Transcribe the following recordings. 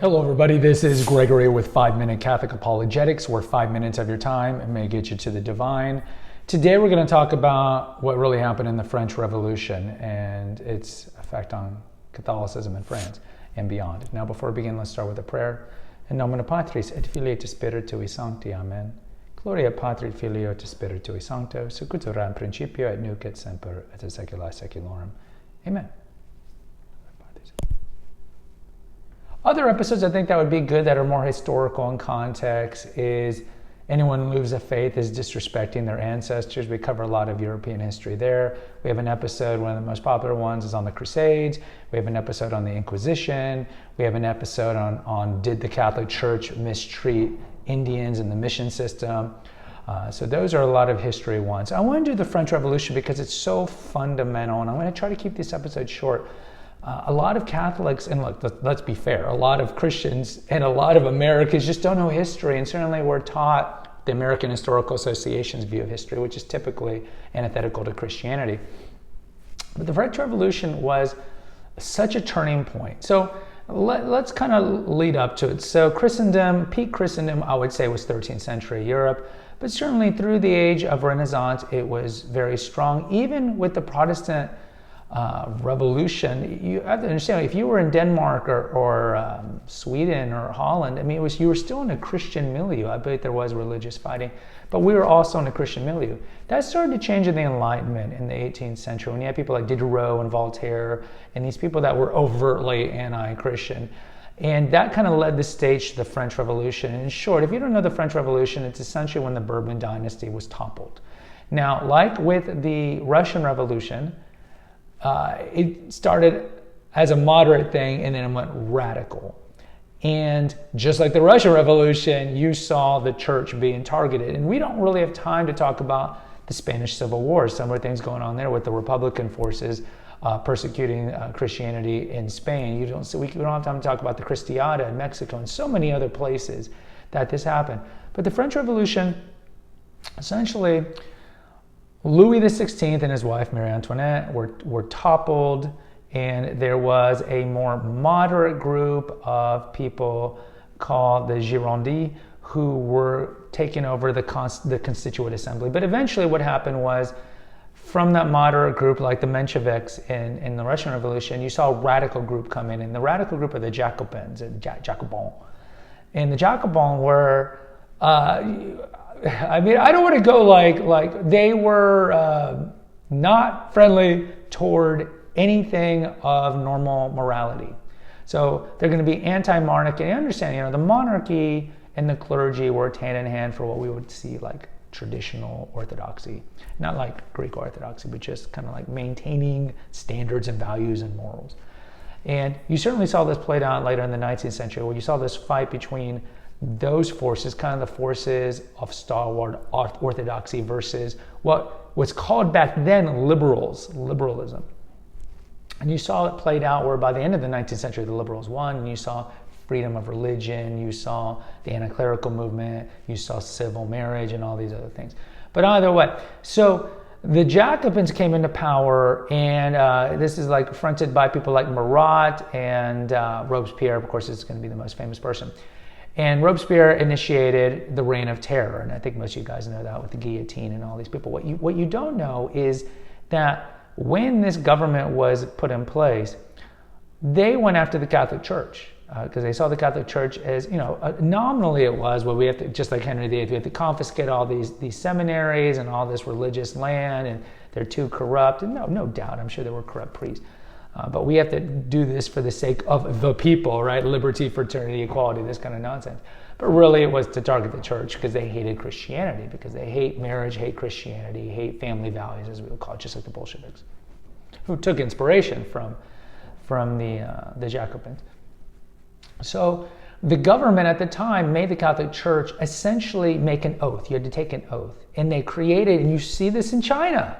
Hello everybody, this is Gregory with 5 Minute Catholic Apologetics, where 5 minutes of your time may get you to the divine. Today we're going to talk about what really happened in the French Revolution and its effect on Catholicism in France and beyond. Now before we begin, let's start with a prayer. In nomine Patris et Filii et Spiritui Sancti, Amen. Gloria Patri et Filio et Spiritui Sancto, secutora in principio et nunc et semper et saecula saeculorum. Amen. Other episodes I think that would be good that are more historical in context is anyone who lives a faith is disrespecting their ancestors. We cover a lot of European history there. We have an episode, one of the most popular ones is on the Crusades. We have an episode on the Inquisition. We have an episode on did the Catholic Church mistreat Indians in the mission system. So those are a lot of history ones. I want to do the French Revolution because it's so fundamental, and I'm going to try to keep this episode short. A lot of Catholics, and look, let's be fair, a lot of Christians and a lot of Americans just don't know history, and certainly we're taught the American Historical Association's view of history, which is typically antithetical to Christianity. But the French Revolution was such a turning point. So let's kind of lead up to it. So Christendom, peak Christendom, I would say was 13th century Europe, but certainly through the age of Renaissance, it was very strong. Even with the Protestant revolution, you have to understand, if you were in Denmark or Sweden or Holland, I mean, you were still in a Christian milieu. I bet there was religious fighting, but we were also in a Christian milieu. That started to change in the Enlightenment in the 18th century when you had people like Diderot and Voltaire and these people that were overtly anti-Christian. And that kind of led the stage to the French Revolution. And in short, if you don't know the French Revolution, it's essentially when the Bourbon dynasty was toppled. Now, like with the Russian Revolution, it started as a moderate thing and then it went radical. And just like the Russian Revolution, you saw the church being targeted. And we don't really have time to talk about the Spanish Civil War, some of the things going on there with the Republican forces persecuting Christianity in Spain. We don't have time to talk about the Cristiada in Mexico and so many other places that this happened. But the French Revolution, essentially, Louis XVI and his wife Marie Antoinette were toppled, and there was a more moderate group of people called the Girondins who were taking over the Constituent Assembly. But eventually what happened was, from that moderate group, like the Mensheviks in the Russian Revolution, you saw a radical group come in, and the radical group are the Jacobins, Jacobins. And the Jacobins were, I mean, I don't want to go like they were not friendly toward anything of normal morality. So they're going to be anti-monarchy. I understand, the monarchy and the clergy worked hand in hand for what we would see like traditional orthodoxy, not like Greek orthodoxy, but just kind of like maintaining standards and values and morals. And you certainly saw this played out later in the 19th century, where you saw this fight between those forces, kind of the forces of stalwart orthodoxy versus what was called back then liberalism. And you saw it played out where by the end of the 19th century, the liberals won, and you saw freedom of religion, you saw the anti-clerical movement, you saw civil marriage and all these other things. But either way, so the Jacobins came into power, and this is like fronted by people like Marat and Robespierre, of course, is going to be the most famous person. And Robespierre initiated the Reign of Terror, and I think most of you guys know that with the guillotine and all these people. What you don't know is that when this government was put in place, they went after the Catholic Church because they saw the Catholic Church as, nominally it was, well, we have to, just like Henry VIII, we have to confiscate all these seminaries and all this religious land, and they're too corrupt. And no doubt, I'm sure there were corrupt priests. But we have to do this for the sake of the people, right? Liberty, fraternity, equality, this kind of nonsense. But really it was to target the church because they hated Christianity, because they hate marriage, hate Christianity, hate family values, as we would call it, just like the Bolsheviks, who took inspiration from the Jacobins. So the government at the time made the Catholic Church essentially make an oath. You had to take an oath. And they created, and you see this in China.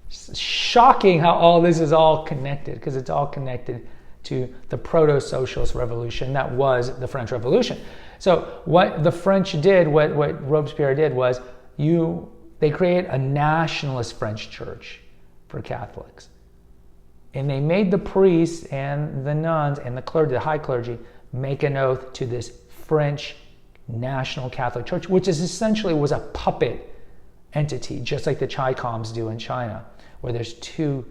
It's shocking how all this is all connected, because it's all connected to the proto-socialist revolution that was the French Revolution. So what the French did, what Robespierre did was, they created a nationalist French church for Catholics. And they made the priests and the nuns and the clergy, the high clergy, make an oath to this French National Catholic Church, which is essentially was a puppet entity, just like the Chicoms do in China, where there's two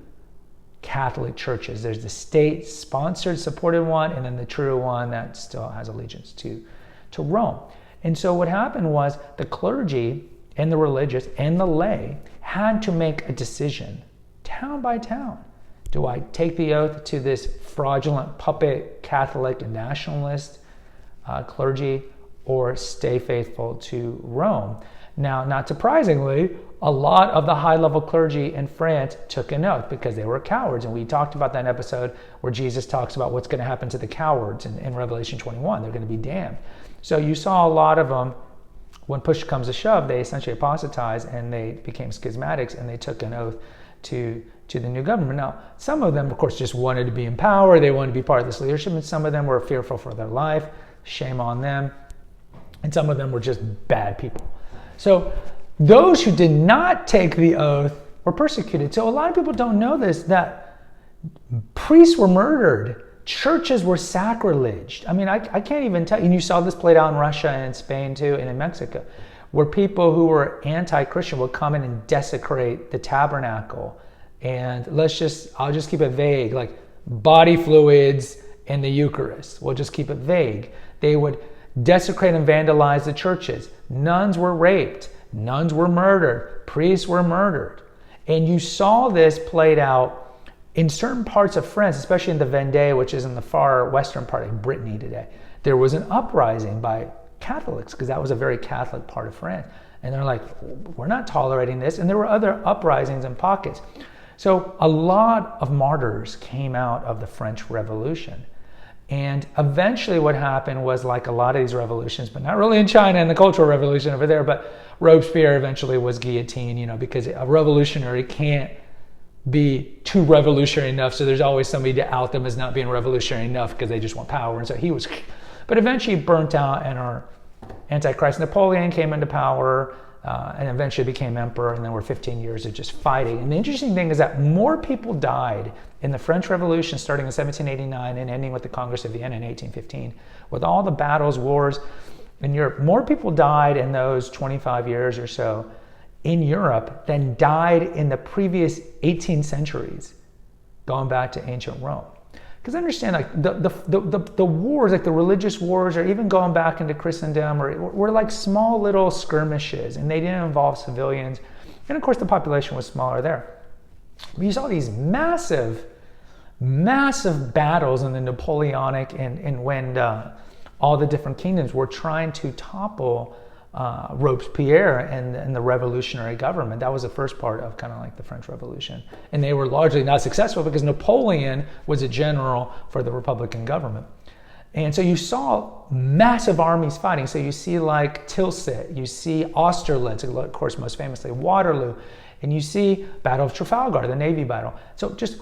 Catholic churches. There's the state-sponsored, supported one, and then the true one that still has allegiance to Rome. And so what happened was the clergy and the religious and the lay had to make a decision, town by town. Do I take the oath to this fraudulent puppet Catholic and nationalist clergy, or stay faithful to Rome? Now, not surprisingly, a lot of the high-level clergy in France took an oath because they were cowards. And we talked about that in episode where Jesus talks about what's going to happen to the cowards in Revelation 21. They're going to be damned. So you saw a lot of them, when push comes to shove, they essentially apostatized and they became schismatics, and they took an oath to the new government. Now, some of them, of course, just wanted to be in power. They wanted to be part of this leadership, and some of them were fearful for their life. Shame on them. And some of them were just bad people. So those who did not take the oath were persecuted. So a lot of people don't know this, that priests were murdered. Churches were sacrileged. I mean, I can't even tell you. And you saw this played out in Russia and in Spain too, and in Mexico, where people who were anti-Christian would come in and desecrate the tabernacle. And I'll just keep it vague, like body fluids and the Eucharist. We'll just keep it vague. They would desecrate and vandalize the churches. Nuns were raped. Nuns were murdered. Priests were murdered. And you saw this played out in certain parts of France, especially in the Vendée, which is in the far western part of Brittany today. There was an uprising by Catholics, because that was a very Catholic part of France. And they're like, we're not tolerating this. And there were other uprisings in pockets. So a lot of martyrs came out of the French Revolution. And eventually what happened was, like a lot of these revolutions, but not really in China and the Cultural Revolution over there, but Robespierre eventually was guillotined, because a revolutionary can't be too revolutionary enough, so there's always somebody to out them as not being revolutionary enough because they just want power. And so he was, but eventually burnt out, and our Antichrist Napoleon came into power, and eventually became emperor, and then we're 15 years of just fighting. And the interesting thing is that more people died in the French Revolution starting in 1789 and ending with the Congress of Vienna in 1815. With all the battles, wars in Europe, more people died in those 25 years or so in Europe than died in the previous 18 centuries, going back to ancient Rome. Because understand, like the wars, like the religious wars, or even going back into Christendom, were like small little skirmishes, and they didn't involve civilians. And of course, the population was smaller there. But you saw these massive battles in the Napoleonic, and when all the different kingdoms were trying to topple Robespierre and the revolutionary government. That was the first part of kind of like the French Revolution. And they were largely not successful because Napoleon was a general for the Republican government. And so you saw massive armies fighting. So you see like Tilsit, you see Austerlitz, of course most famously Waterloo, and you see Battle of Trafalgar, the Navy battle. So just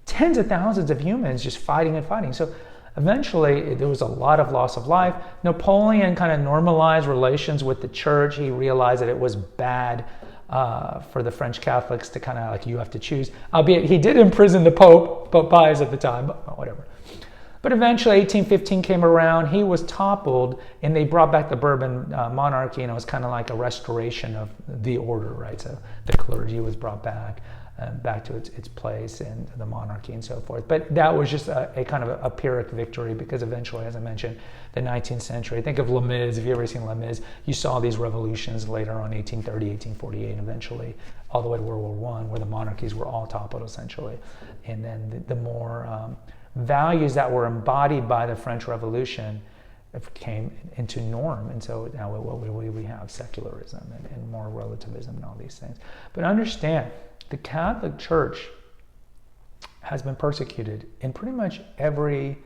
tens of thousands of humans just fighting and fighting. So eventually, there was a lot of loss of life. Napoleon kind of normalized relations with the church. He realized that it was bad for the French Catholics to kind of like, you have to choose. Albeit he did imprison the Pope Pius at the time, but whatever. But eventually, 1815 came around. He was toppled, and they brought back the Bourbon monarchy, and it was kind of like a restoration of the order, right? So the clergy was brought back to its place, and the monarchy and so forth. But that was just a kind of a Pyrrhic victory, because eventually, as I mentioned, the 19th century, think of Les Mis, if you've ever seen Les Mis, you saw these revolutions later on, 1830, 1848, and eventually all the way to World War I, where the monarchies were all toppled essentially. And then the more values that were embodied by the French Revolution came into norm. And so now what we have secularism and moral relativism and all these things. But understand, the Catholic Church has been persecuted in pretty much every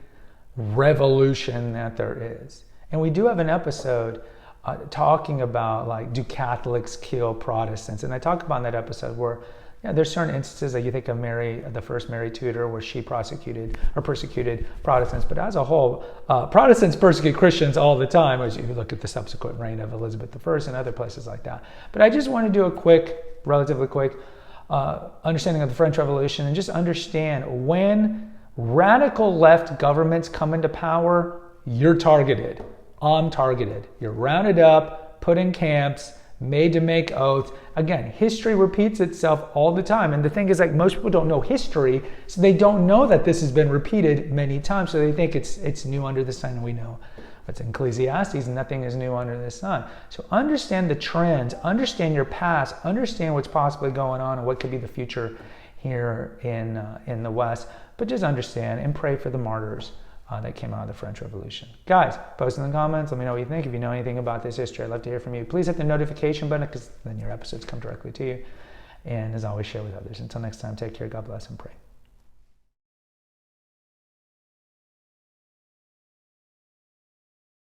revolution that there is. And we do have an episode talking about, like, do Catholics kill Protestants? And I talk about in that episode where there's certain instances, like you think of Mary, the first Mary Tudor, where she persecuted Protestants. But as a whole, Protestants persecute Christians all the time, as you look at the subsequent reign of Elizabeth I and other places like that. But I just want to do a relatively quick understanding of the French Revolution, and just understand when Radical left governments come into power, you're targeted. I'm targeted. You're rounded up, put in camps, made to make oaths. Again, history repeats itself all the time. And the thing is, like, most people don't know history, so they don't know that this has been repeated many times. So they think it's new under the sun. And we know what's in Ecclesiastes, nothing is new under the sun. So understand the trends, understand your past, understand what's possibly going on and what could be the future here in the West. But just understand and pray for the martyrs that came out of the French Revolution. Guys, post in the comments. Let me know what you think. If you know anything about this history, I'd love to hear from you. Please hit the notification button because then your episodes come directly to you. And as always, share with others. Until next time, take care. God bless and pray.